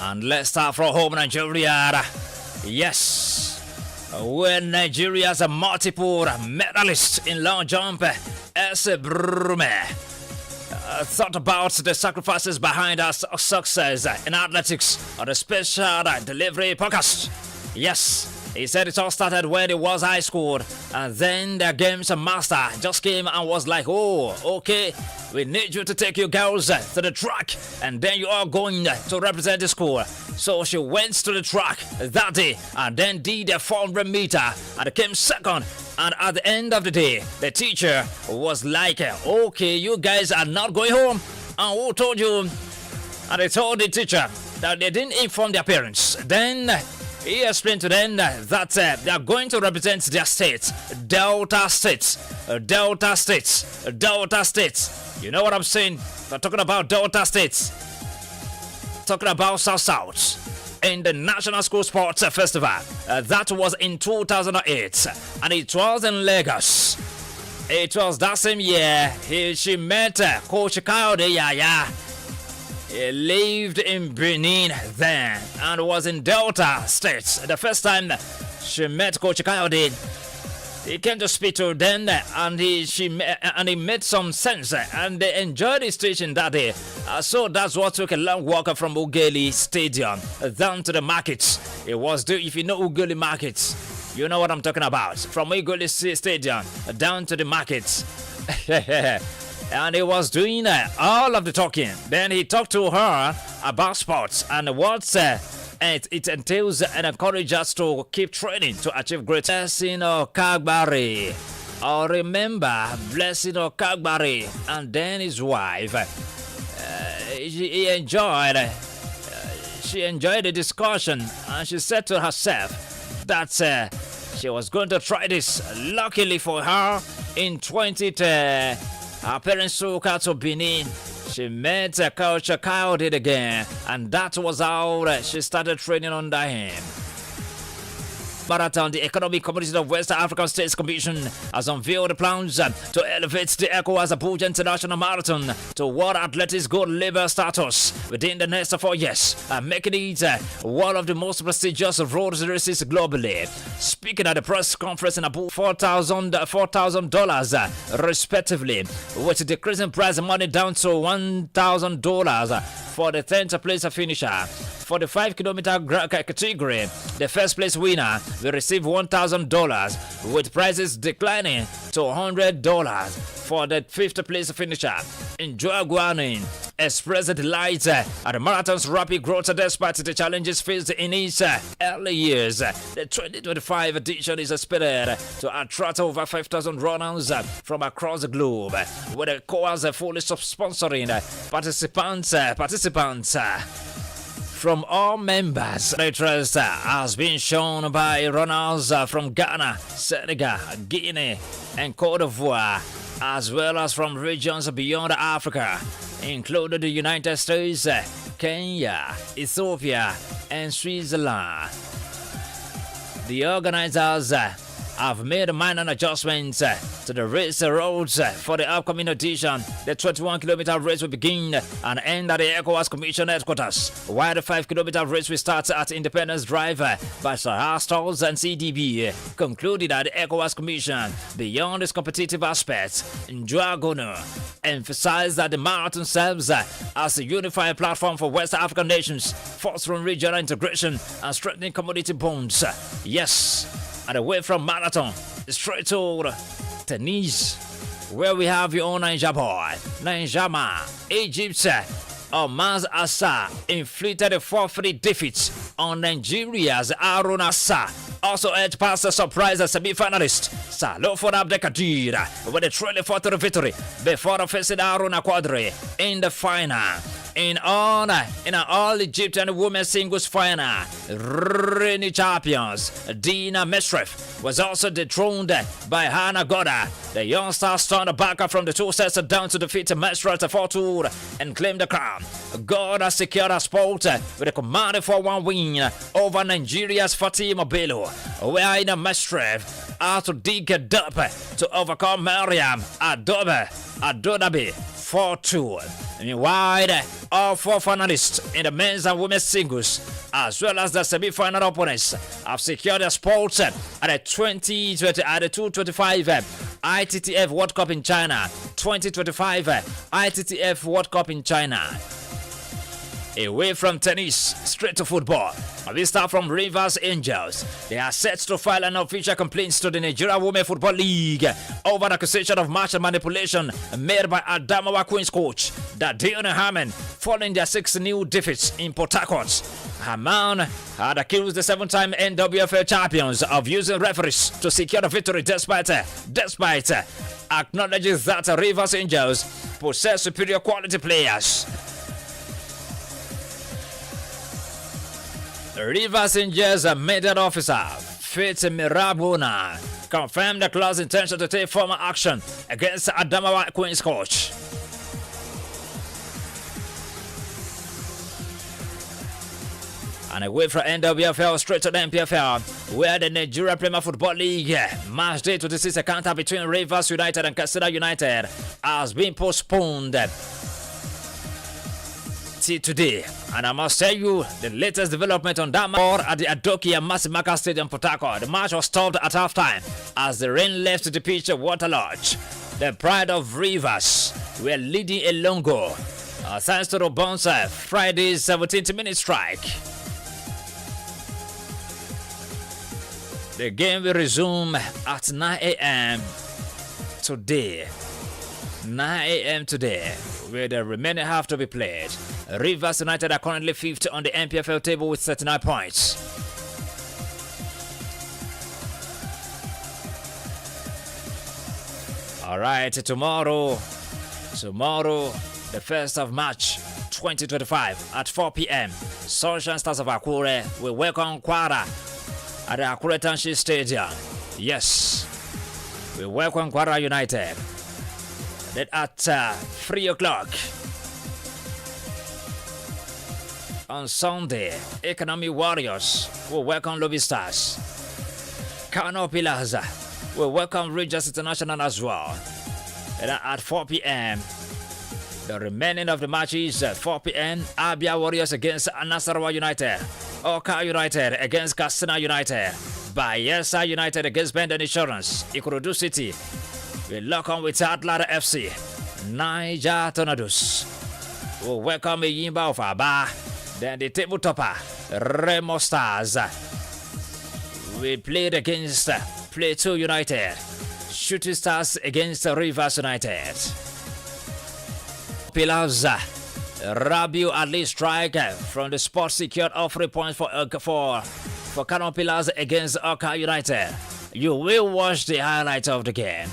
And let's start from home, Nigeria. Yes, when Nigeria's a multiple medalist in long jump, Brume thought about the sacrifices behind our success in athletics on the special delivery podcast. Yes. He said it all started when it was high school, and then the games master just came and was like, oh, okay, we need you to take your girls to the track, and then you are going to represent the school. So she went to the track that day and then did a 400 meter and came second. And at the end of the day, the teacher was like, okay, you guys are not going home. And who told you? And they told the teacher that they didn't inform their parents. Then he explained to them that they are going to represent their state, Delta States, Delta States, Delta States. You know what I'm saying? We're talking about Delta States, talking about South in the National School Sports Festival. That was in 2008, and it was in Lagos. It was that same year she met Coach Kayode Yaya. He lived in Benin then and was in Delta States. The first time she met Coach Kayode, he came to speak to them and he made some sense and they enjoyed his teaching that day. So that's what took a long walk from Ughelli Stadium down to the markets. It was, if you know Ughelli markets, you know what I'm talking about. From Ughelli Stadium down to the markets. And he was doing all of the talking. Then he talked to her about sports and what it entails and encourages us to keep training to achieve great. Blessing of Kagbari. I remember Blessing of Kagbari and then his wife. She enjoyed the discussion and she said to herself that she was going to try this. Luckily for her, in 2010. Her parents took her to Benin. She met Coach Kayode again, and that was how she started training under him. Marathon, the Economic Community of West African States Commission has unveiled plans to elevate the ECOWAS Abuja International Marathon to World Athletics Gold Label status within the next 4 years, making it one of the most prestigious road races globally. Speaking at the press conference in Abuja, $4,000 respectively, with decreasing prize money down to $1,000 for the 10th place finisher. For the 5-kilometer category, the first place winner will receive $1,000, with prices declining to $100 for the 5th place finisher. Enjoy Guanin expressed delight at the marathon's rapid growth despite the challenges faced in its early years. The 2025 edition is expected to attract over 5,000 runners from across the globe, with the course fully sponsoring participants from all members. Interest has been shown by runners from Ghana, Senegal, Guinea, and Cote d'Ivoire, as well as from regions beyond Africa, including the United States, Kenya, Ethiopia, and Switzerland. The organizers have made minor adjustments to the race roads for the upcoming edition. The 21-kilometer race will begin and end at the ECOWAS Commission headquarters, while the 5-kilometer race will start at Independence Drive by Sahara Stores and CDB, concluded at the ECOWAS Commission. Beyond this competitive aspect, Njwagono emphasized that the marathon serves as a unified platform for West African nations, fostering regional integration and strengthening community bonds. Yes. And away from marathon, straight to tennis, where we have your own Niger boy, Ninjama, Egypt. Omaz Assa inflicted a 4-3 defeat on Nigeria's Aaron Assa. Also edged past the surprise semi-finalist Salofon Abdekadir with a trailing 4-3 victory before facing Aaron Quadri in the final. In an all-Egyptian women's singles final, reigning champions Dina Mesref was also dethroned by Hannah Goda. The young star turned back from the 2 sets down to defeat Mesref 4-2 and claim the crown. Goda secured a spot with a commanding 4-1 win over Nigeria's Fatima Bello, where Mesref had to dig it up to overcome Mariam Adodabi 4-2. Meanwhile, all 4 finalists in the men's and women's singles, as well as the semi-final opponents, have secured their spots at the 225 ITTF World Cup in China. 2025 ITTF World Cup in China. Away from tennis, straight to football. We start from Rivers Angels. They are set to file an official complaint to the Nigeria Women Football League over an accusation of match manipulation made by Adamimogo Queens coach Dion Harmon following their 6 new defeats in Port Harcourt. Harmon had accused the 7-time NWFL champions of using referees to secure the victory despite acknowledging that Rivers Angels possess superior quality players. Rivers Angels medical officer Faith Mirabona confirmed the club's intention to take formal action against Adamimogo Queens coach. And away from NWFL straight to the MPFL, where the Nigeria Premier Football League match day 26 encounter between Rivers United and Katsina United has been postponed till today. And I must tell you the latest development on that match at the Adoki and Masimaka Stadium, Port Harcourt. The match was stopped at halftime as the rain left the pitch waterlogged. The pride of Rivers were leading a long goal thanks to the bounce Friday's 17th-minute strike. The game will resume at 9 a.m. today. 9 a.m. today, where the remaining half to be played. Rivers United are currently 5th on the MPFL table with 39 points. Alright, tomorrow, the 1st of March 2025 at 4 p.m. Sunshine Stars of Akure will welcome Kwara at the Akure Township Stadium. Yes, we welcome Kwara United. Then at 3 o'clock on Sunday, Economic Warriors will welcome Lobby Stars. Kano Pillars will welcome Rangers International as well. And at 4 p.m., the remaining of the matches at 4 p.m., Abia Warriors against Nasarawa United, Oka United against Katsina United, Bayelsa United against Benden Insurance, Ikorodu City will lock on with Atlanta FC. Niger Tornadoes will welcome Yimba of Aba. Then the table topper, Remo Stars, will play against Plateau United. Shooting Stars against Rivers United. Pillars, Rabiu Ali strike from the spot secured all 3 points for Kano Pillars against Oka United. You will watch the highlights of the game.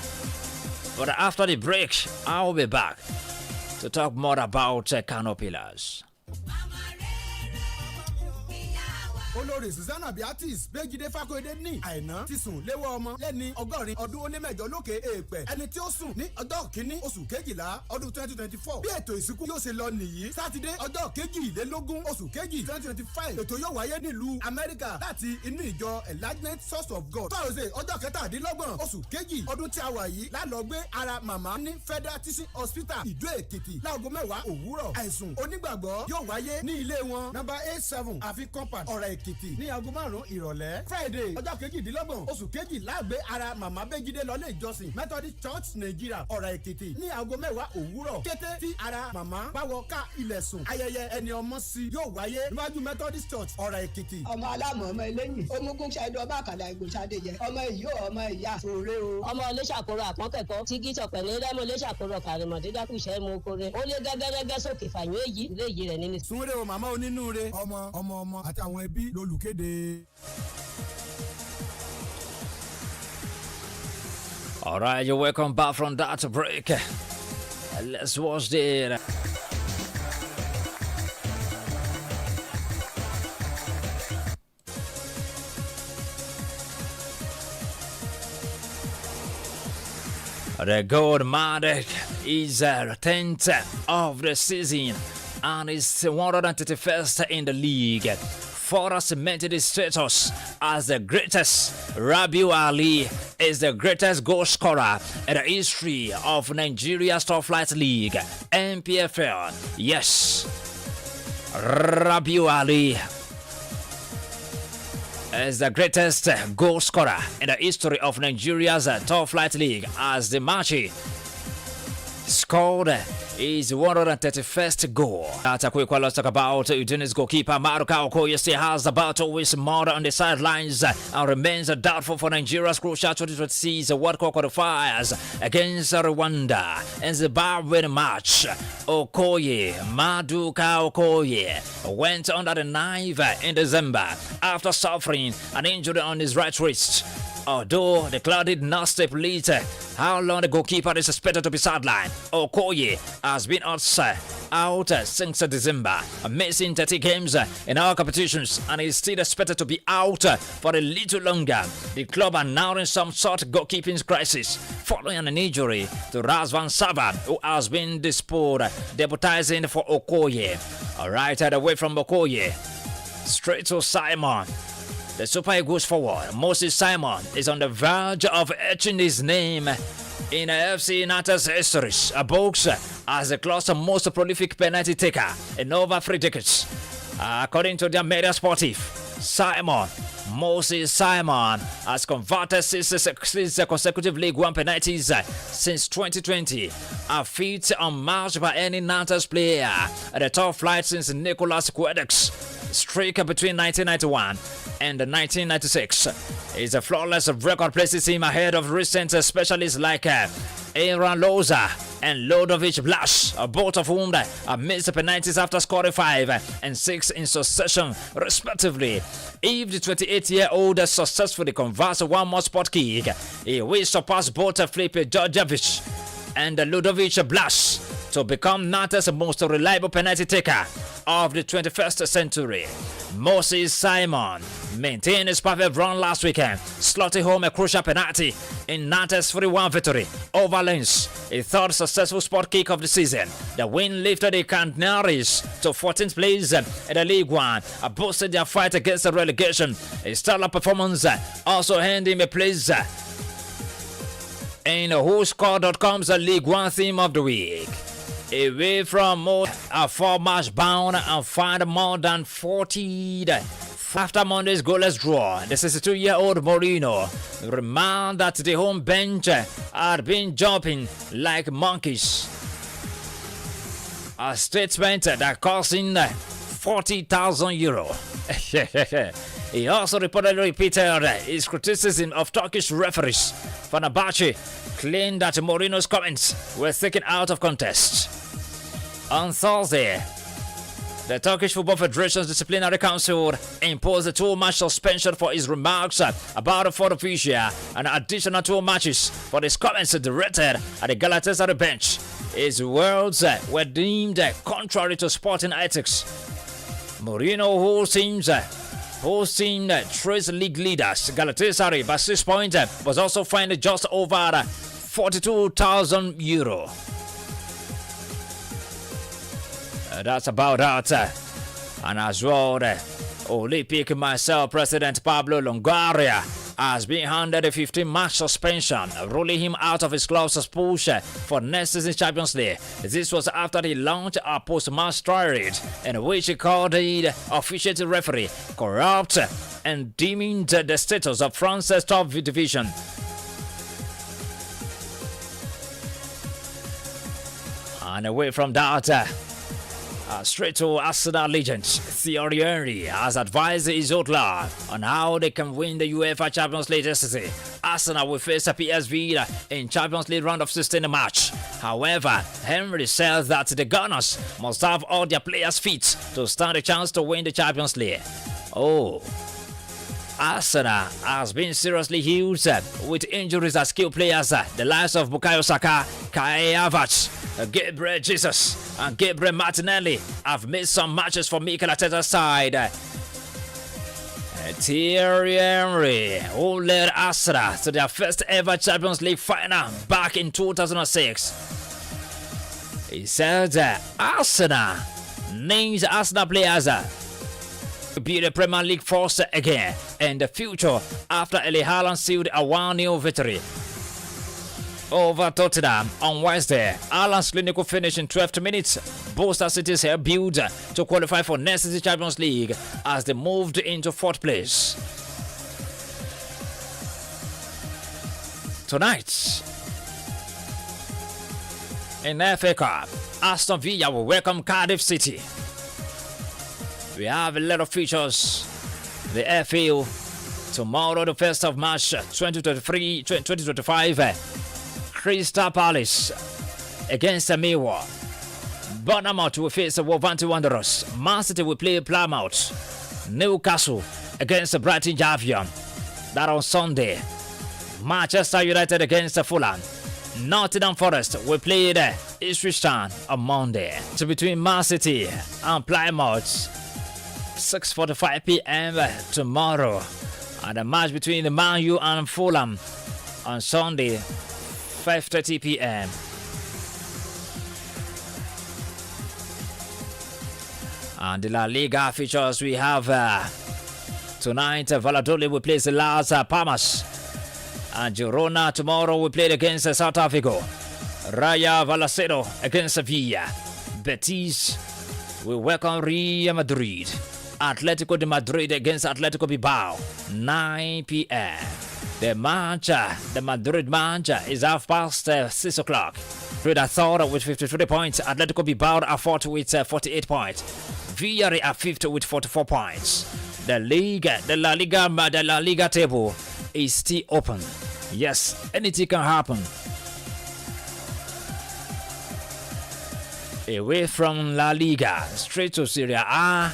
But after the break, I'll be back to talk more about Kano Pillars. Olórí Susanna Beatrice Bẹ́jídé Fákóyédé ní àìná ti sùn léwọ́ ọmọ lẹ́ni 80 ọdún ó lé mẹ́jọ lókè èèpẹ̀ ẹni tí ó sùn ní ọjọ́ kìíní oṣù kejìlá ọdún 2024 bí ètò ìsìnkú yóò ṣe lọ nìyí sátidé ọjọ́ kejìlélógún oṣù kejì 2025 ètò yóò wáyé nílùú Amẹ́ríkà láti inú ìjọ Enlightenment Source of God Thursday ọjọ́ kẹtàdínlọ́gbọ̀n oṣù kejì ọdún tí a wà yìí lálọ́ gbé ara màmá ní Federal Teaching Hospital Ìdó Èkìtì láago 10 òwúrọ̀ àìsùn onígbàgbọ́ yóò wáyé ní ilé wọn No. 87 àfi compound ọ̀rẹ́ Èkìtì ní aago 5 ìrọ̀lẹ́ Friday ọjọ́ kejìdínlọ́gbọ̀n oṣù kejì láàgbé ara màmá Bẹ́jídé lọ́lé ìjọsìn Methodist Church Nigeria ọ̀rẹ́ Èkìtì ní aago 10 òwúrọ̀ kété tí ara màmá bá wọ ká ilẹ̀ sùn ayẹyẹ ẹni ọmọ sí yóò wáyé níwájú Methodist Church ọ̀rẹ́ Èkìtì. ọmọ alámọ̀ ọmọ eléyìn omugún ṣàìdọ̀ ọba àkàlà ìgbòsàdé jẹ ọmọ ìyó ọmọ ìyá òré o. ọmọ olóṣàkóró àpọ́nkẹ́kọ̀ọ́ tí gíṣọ̀ pẹ̀lú ẹlẹ́mọ̀ olóṣàkóró kàrìmọ̀dédákùṣẹ́ mú kórè ó lé gẹ́gẹ́rẹ́gẹ́ sókè fàyún èyí ilé yìí rẹ̀ nínú. sunre o màmá onínúure ọmọ àti àwọn ẹbí lolùkéde. All right, you're welcome back from that break. Let's watch the gold medal is 10th of the season and is 131st in the league. further cemented his status as the greatest. Rabiu Ali is the greatest goal scorer in the history of Nigeria's Top Flight League, NPFL. Yes, Rabiu Ali is the greatest goal scorer in the history of Nigeria's Top Flight League, as the match scored his 131st goal. That's a quick one. Let's talk about Udinese goalkeeper Maruka Okoye. Still has the battle with murder on the sidelines and remains doubtful for Nigeria's crucial 2026 World Cup qualifiers against Rwanda in the Zimbabwe match. Maduka Okoye went under the knife in December after suffering an injury on his right wrist. Although the club did not stipulate how long the goalkeeper is expected to be sidelined, Okoye has been out since December, missing 30 games in our competitions, and is still expected to be out for a little longer. The club are now in some sort of goalkeeping crisis following an injury to Razvan Sava, who has been disposed, deputizing for Okoye. Right away from Okoye, straight to Simon. The Super Eagles forward, Moses Simon, is on the verge of etching his name in FC Nantes history books as the club's most prolific penalty taker in over 3 decades. According to the media sportive, Moses Simon has converted 6 consecutive League One penalties since 2020, a feat unmatched by any Nantes player at the top flight since Nicolas Guedec's streak between 1991 and 1996. His flawless record places him ahead of recent specialists like Aaron Loza and Lodovic Blash, both of whom have missed penalties after scoring 5 and 6 in succession, respectively. If the 28-year-old successfully converts one more spot kick, he will surpass both Felipe Georgievich and Ludovic Blash to become Nantes' most reliable penalty taker of the 21st century. Moses Simon maintained his perfect run last weekend, slotting home a crucial penalty in Nantes' 3-1 victory over Lens, a third successful spot kick of the season. The win lifted the Canaries to 14th place in the League One, boosted their fight against the relegation. A stellar performance also earned him a place in WhoScored.com's League One theme of the week. Away from more, a 4-match bound and find more than 40 after Monday's goalless draw. The 62-year-old Mourinho reminded that the home bench had been jumping like monkeys. A statement that cost him €40,000. He also reportedly repeated his criticism of Turkish referees. Fenerbahce claimed that Mourinho's comments were taken out of context. On Thursday, the Turkish Football Federation's Disciplinary Council imposed a 2-match suspension for his remarks about a fourth official and additional 2 matches for his comments directed at the Galatasaray bench. His words were deemed contrary to sporting ethics. Mourinho, whose team traced league leaders Galatasaray by 6 points, was also fined just over €42,000. That's about that. And as well, Olympic Marseille president Pablo Longoria has been handed a 15-match suspension, ruling him out of his club's push for next season's Champions League. This was after he launched a post-match tirade in which he called the officiating referee corrupt and deemed the status of France's top division. And away from that, straight to Arsenal legend Thierry Henry has advised his old club on how they can win the UEFA Champions League this season. Arsenal will face a PSV in Champions League round of 16 match. However, Henry says that the Gunners must have all their players fit to stand a chance to win the Champions League. Arsenal has been seriously used with injuries as skilled players. The likes of Bukayo Saka, Kai Havertz, Gabriel Jesus and Gabriel Martinelli have missed some matches for Mikel Arteta's side. Thierry Henry, who led Arsenal to their first ever Champions League final back in 2006. He said Arsenal names Arsenal players be the Premier League force again in the future after Erling Haaland sealed a 1-0 victory over Tottenham on Wednesday. Haaland's clinical finish in 12 minutes boosted City's build to qualify for next season's Champions League as they moved into 4th place. Tonight, in FA Cup, Aston Villa will welcome Cardiff City. We have a lot of features. The FA tomorrow, the 1st of March 2025, Crystal Palace against Millwall. Bournemouth will face Wolverhampton Wanderers. Man City will play Plymouth. Newcastle against Brighton Albion. That on Sunday. Manchester United against Fulham. Nottingham Forest will play the Ipswich Town on Monday. So between Man City and Plymouth, 6:45 p.m. tomorrow. And a match between the Man U and Fulham on Sunday, 5:30 p.m. And the La Liga features we have tonight. Valladolid will play Las Palmas. And Girona tomorrow will play against Celta Vigo. Rayo Vallecano against Sevilla. Betis will welcome Real Madrid. Atletico de Madrid against Atletico Bilbao. 9 p.m. The Madrid match is 6 o'clock. Madrid are third with 53 points. Atletico Bilbao are fourth with 48 points. Villarreal are fifth with 44 points. The La Liga table is still open. Yes, anything can happen. Away from La Liga, straight to Serie A.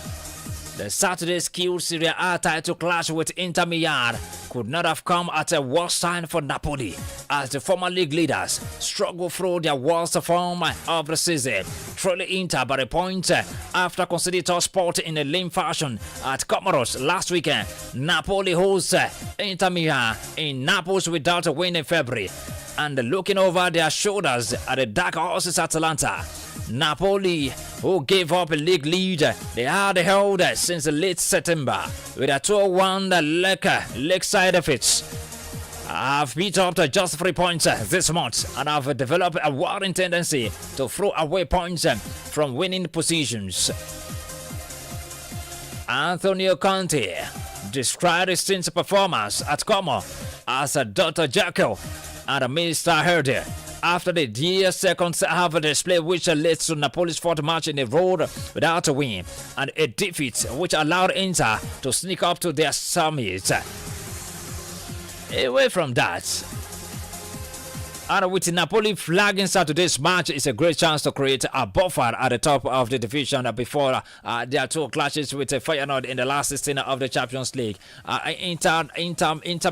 The Saturday skilled Serie A title clash with Inter Milan could not have come at a worse time for Napoli as the former league leaders struggle through their worst form of the season, trailing Inter by a point after conceding top spot in a lame fashion at Comoros last weekend. Napoli hosts Inter Milan in Naples without a win in February and looking over their shoulders at the dark horses Atalanta. Napoli, who gave up a league lead they had held since late September with a 2-1 leg side efforts, have beat up to just 3 points this month and have developed a worrying tendency to throw away points from winning positions. Antonio Conte described his team's performance at Como as a Dr. Jekyll and a Mr. Hyde after the dear second half display, which led to Napoli's 4th match in a row without a win and a defeat which allowed Inter to sneak up to their summit. Away from that, and with Napoli flagging Saturday's match, is a great chance to create a buffer at the top of the division before their 2 clashes with Feyenoord in the last 16 of the Champions League. Inter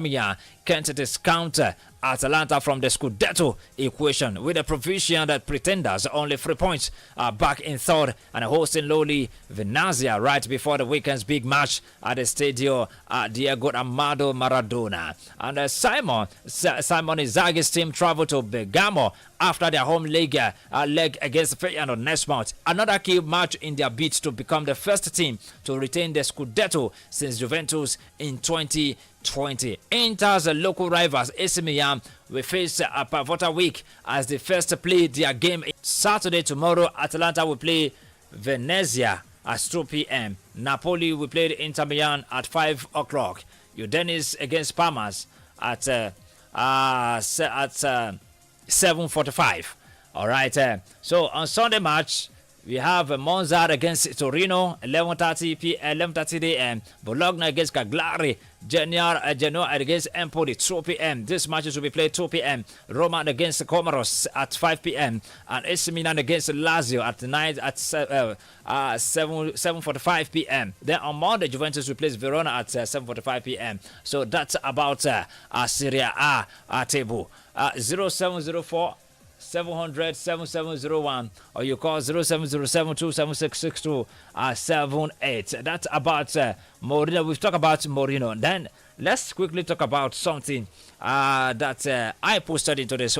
Milan can't discount Atalanta from the Scudetto equation with the provision that pretenders only 3 points are back in 3rd and hosting lowly Venezia right before the weekend's big match at the Stadio Diego Armando Maradona. And Simon Inzaghi's team traveled to Bergamo after their home leg against Feyenoord next month. Another key match in their bid to become the first team to retain the Scudetto since Juventus in 2020. Inter's local rivals AC Milan will face a pivotal week as they first play their game Saturday. Tomorrow, Atalanta will play Venezia at 2 p.m. Napoli will play Inter Milan at 5 o'clock. Udinese against Parmas at 7:45. All right. So on Sunday match, we have Monza against Torino, 11:30 a.m. Bologna against Cagliari, Genoa against Empoli, 2 p.m. This matches will be played 2 p.m. Roma against Comoros at 5 p.m. and AC Milan against Lazio at 7:45 p.m. Then on Monday, Juventus will play Verona at 7:45 p.m. So that's about Serie A table. 0704 700 7701 or you call 0707-276-6278. That's about Mourinho. We've talked about Mourinho. Then let's quickly talk about something that I posted into this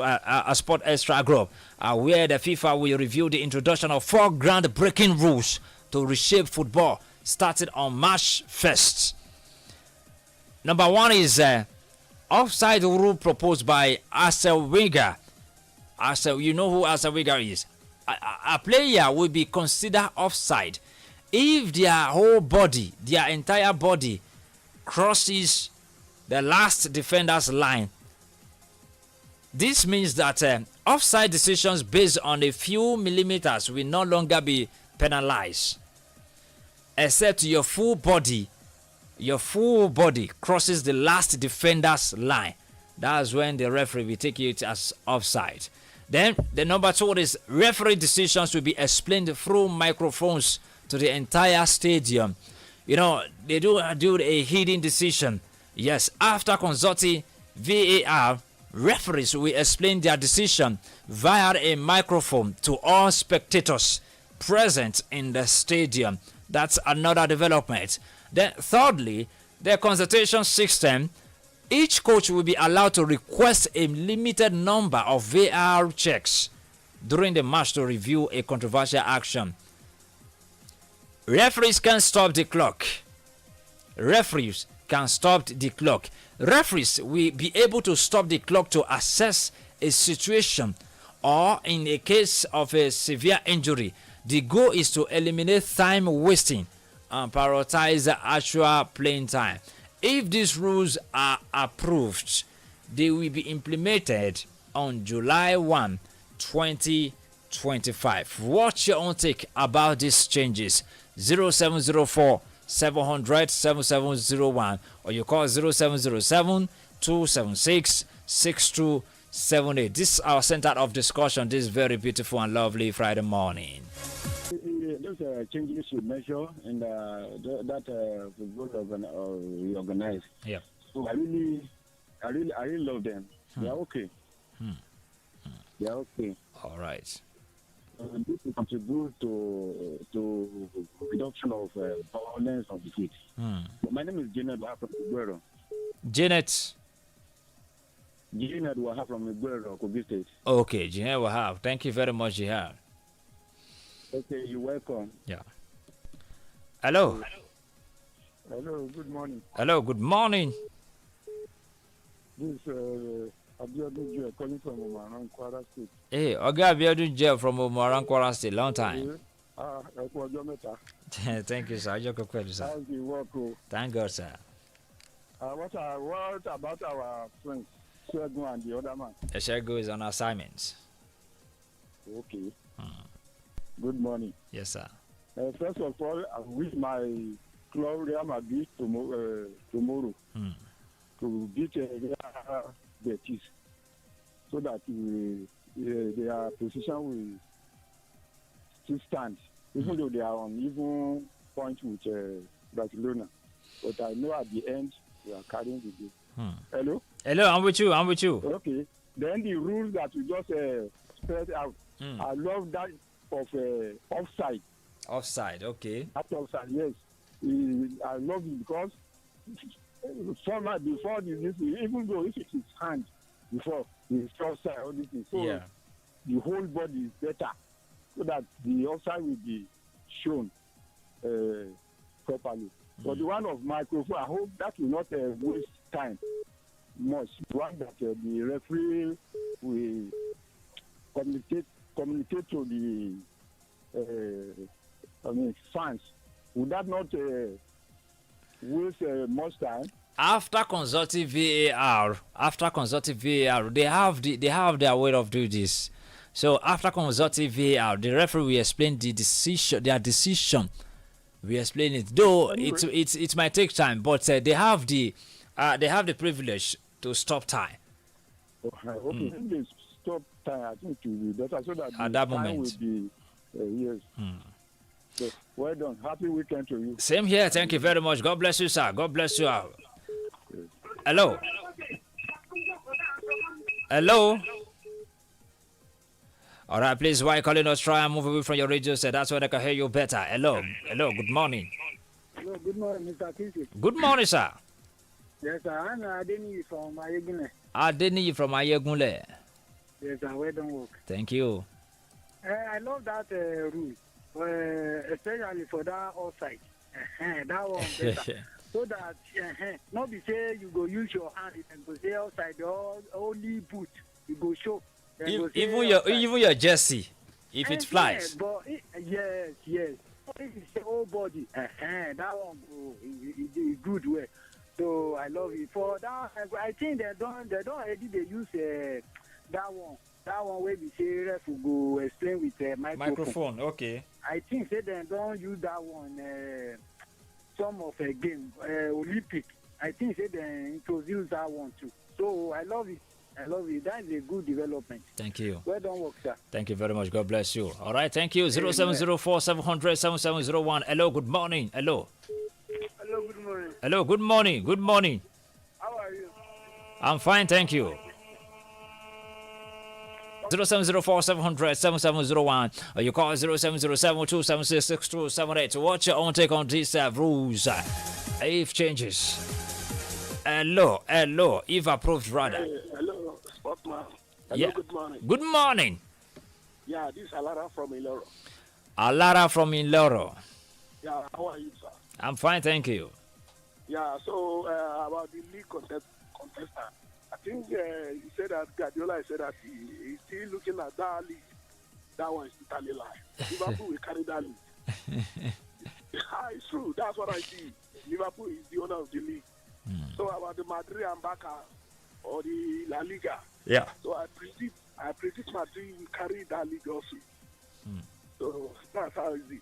Sport Extra group where the FIFA will review the introduction of 4 groundbreaking rules to reshape football started on March 1st. Number one is offside rule proposed by Arsene Wenger. You know who Arsene Wenger is? A player will be considered offside if their whole body, their entire body, crosses the last defender's line. This means that offside decisions based on a few millimeters will no longer be penalized, except your full body crosses the last defender's line. That's when the referee will take it as offside. Then the number two is referee decisions will be explained through microphones to the entire stadium. You know, they do a hidden decision. Yes, after consulting VAR, referees will explain their decision via a microphone to all spectators present in the stadium. That's another development. Then thirdly, the consultation system. Each coach will be allowed to request a limited number of VAR checks during the match to review a controversial action. Referees can stop the clock. Referees will be able to stop the clock to assess a situation, or in a case of a severe injury. The goal is to eliminate time wasting and prioritize actual playing time. If these rules are approved, they will be implemented on July 1, 2025. What's your own take about these changes? 0704 700 7701 or you call 0707 276 6278. This is our center of discussion this very beautiful and lovely Friday morning. Those changes you measure and that we organize. Yeah. So I really love them. They are okay. They are okay. All right. This will contribute to reduction of violence on the street. My name is Janet Waha from Iguero. Janet Waha from Iguero, Kogi State. Okay, Janet Waha. Thank you very much, Jihad. Okay, you're welcome. Yeah. Hello. Hello, good morning. Hello, good morning. This is Adamimogo calling from Omaran, Kwara State. Hey, Oga Abiodun Jel from Omaran, Kwara State. Long time. Thank you, sir. How's the work? Thank God, sir. What about our friends, Shego and the other man? Shego is on assignments. Okay. Good morning. Yes, sir. First of all, I wish my club Real Madrid tomorrow to beat Real Betis so that their position will still stand, even though they are on even point with Barcelona. But I know at the end we are carrying the game. Hello? Hello, I'm with you. Okay. Then the rules that we just spread out. I love that of offside. Offside, okay. That offside, yes. I love it because before this, even though if it is hand before it's offside, all this is so yeah. The whole body is better, so that the offside will be shown properly. But the one of microphone, I hope that will not waste time much. The one that the referee will communicate to the fans. Would that not waste much time? After consulting VAR, they have their way of doing this. So after consulting VAR, the referee will explain their decision. We explain it, though it might take time, but they have the privilege to stop time. Okay, if they stop time, I think it will be better so that at that moment will be yes. So, well done. Happy weekend to you. Same here. Thank you very much. God bless you, sir. God bless you. Hello. Hello. All right, please. Why calling us? Try and move away from your radio set. That's where I can hear you better. Hello. Hello. Good morning. Hello. Good morning, Mr. Kingsley. Good morning, sir. Yes, sir. I'm Adeniyi from Ayegunle. Adeniyi from Ayegunle. Yes, sir. Well done work. Thank you. I love that rule, especially for that offside. That one better. So that not be say you go use your hand and go say outside the only boot you go show. Even your jersey, if it flies. But yes. If it's the whole body, that one go is good way. So I love it. For that, I think they don't already they use that one. That one where we say ref will go explain with Microphone, okay. I think say they don't use that one. Some of a game Olympic. I think say they introduce that one too. So I love it. That is a good development. Thank you. Well done, work, sir. Thank you very much. God bless you. All right, thank you. 0704 700 7701. Hello, good morning. Hello. Hello, good morning. Hello, good morning. Good morning. How are you? I'm fine, thank you. 0704 700 7701 or you call 0707 276 6278 to watch your own take on these rules. If changes. Hello, if approved rather. Hello, Sportman. Hello, Yeah. good morning. Good morning. Yeah, this is Alara from Iloro. Alara from Iloro. Yeah, how are you, sir? I'm fine, thank you. Yeah, so about the league contestant, I think he said that Guardiola said that he's still looking at that league. That one is totally lie. Liverpool will carry that league. It's true. That's what I see. Liverpool is the owner of the league. So about the Madrid and Barca or the La Liga. Yeah. So I predict Madrid will carry that league also. So that's how it is.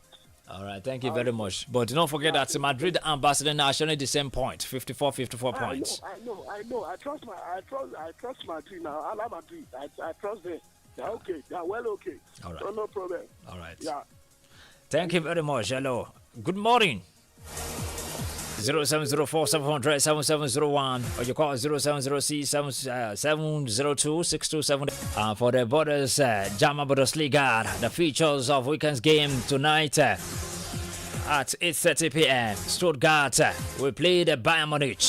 All right, thank you very much. But don't forget that Madrid and Barcelona are showing the same point, 54 points. I know. I trust Madrid now. I love Madrid. I trust them. They're okay. They're well okay. All right. So no problem. All right. Yeah. Thank you very much. Hello. Good morning. 0704 700 7701 or you call 0706 702 6278. For the Borders German Bundesliga, the features of weekend's game tonight at 8:30 p.m. Stuttgart will play the Bayern Munich.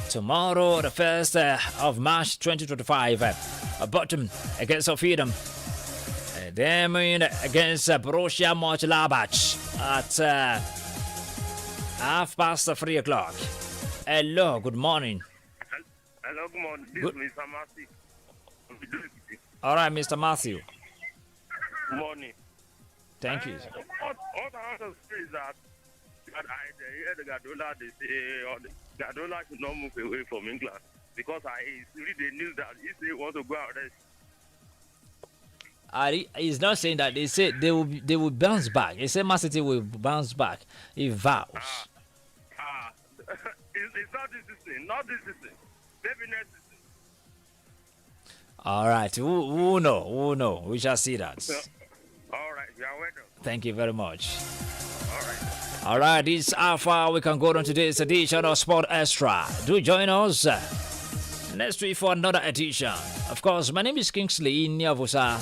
Tomorrow, the 1st of March 2025, Bottom against Sofidum. Then against Borussia Mönchengladbach at 3:30 o'clock. Hello, good morning. Hello, good morning. This is Mr. Matthew. All right, Mr. Matthew. Good morning. Thank you. What I want to say is that I hear the Guardiola, they say Guardiola should not move away from England because I read the news that if they want to go out there. He's not saying that. They say they will bounce back. He said Man City will bounce back. He vows. It's not this season. Maybe next season. All right. Who know? We shall see that. All right. You are welcome. Thank you very much. All right. All right. This is how far we can go on today's edition of Sport Extra. Do join us next week for another edition. Of course, my name is Kingsley Iniovosa.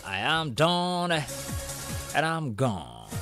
I am done and I'm gone.